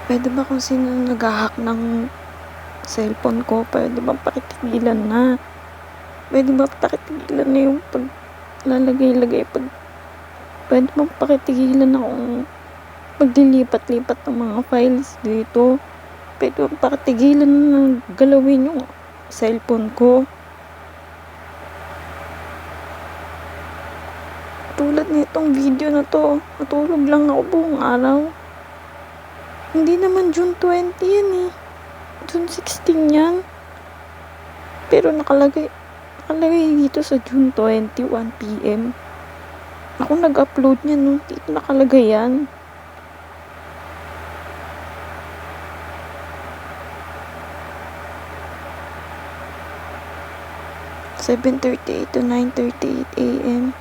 Puwede ba kung sino nagha-hack ng cellphone ko, puwede bang pakitigilan na? Puwede ba pakitigilan na yung paglalagay-lagay, puwede bang pakitigilan akong paglilipat-lipat ng mga files dito? Puwede bang pakitigilan na galawin yung cellphone ko? Tulad nitong video na 'to, natulog lang ako buong araw. Hindi naman June 20 yan, eh. June 16 yan. Pero nakalagay dito sa June 20, 1 PM. Ako nag-upload niyan 'no, dito nakalagay yan. (7:38 to 9:38 AM).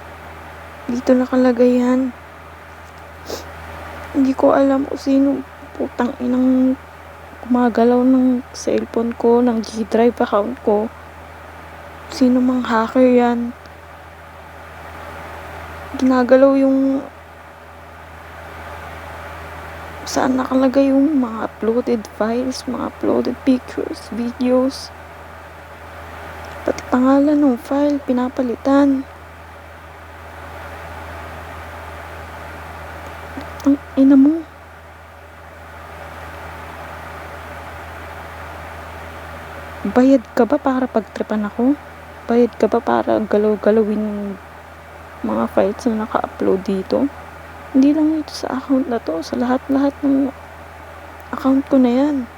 Dito nakalagay yan. Hindi ko alam kung sino putang inang gumagalaw ng cellphone ko, ng G-Drive account ko. Sino mang hacker yan. Ginagalaw yung saan nakalagay yung mga uploaded files, mga uploaded pictures, videos. Pati pangalan ng file, pinapalitan. Ang ina mo. Bayad ka ba para pagtripan ako? Bayad ka ba para galaw-galawin yung mga files na naka-upload dito? Hindi lang ito sa account na to, sa lahat-lahat ng account ko na yan.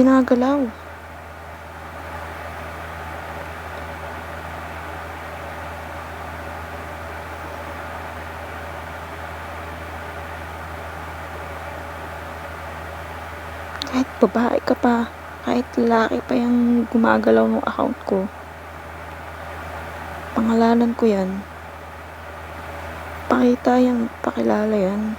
Ginagalaw. Kahit babae ka pa, kahit lalaki pa yung gumagalaw ng account ko, pangalanan ko yan. Pakita yan, pakilala yan.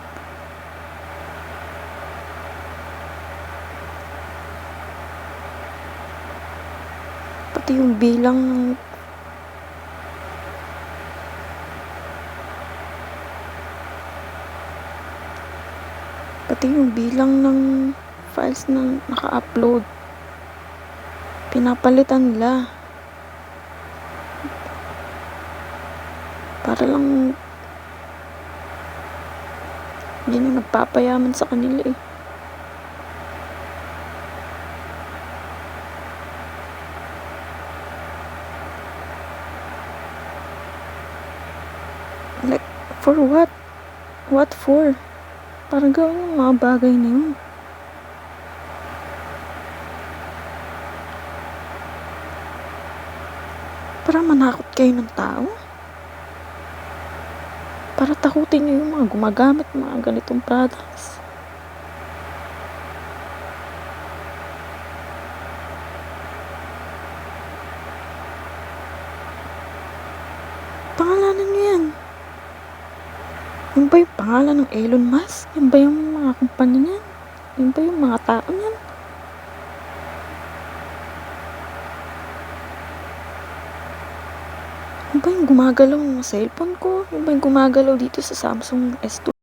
Pati yung bilang ng files na naka-upload, pinapalitan nila. Para lang yun yung nagpapayaman sa kanila, eh. Like, for what? What for? Parang gawin yung mga bagay na yun. Para manakot kayo ng tao? Para takutin nyo yung mga gumagamit ng mga ganitong products? Pangalanan nyo yan. Yung ba yung pangalan ng Elon Musk? Yung ba yung mga kumpanya niyan? Yung ba yung mga tao niyan? Yung ba yung gumagalaw ng cellphone ko? Yung ba yung gumagalaw dito sa Samsung S2?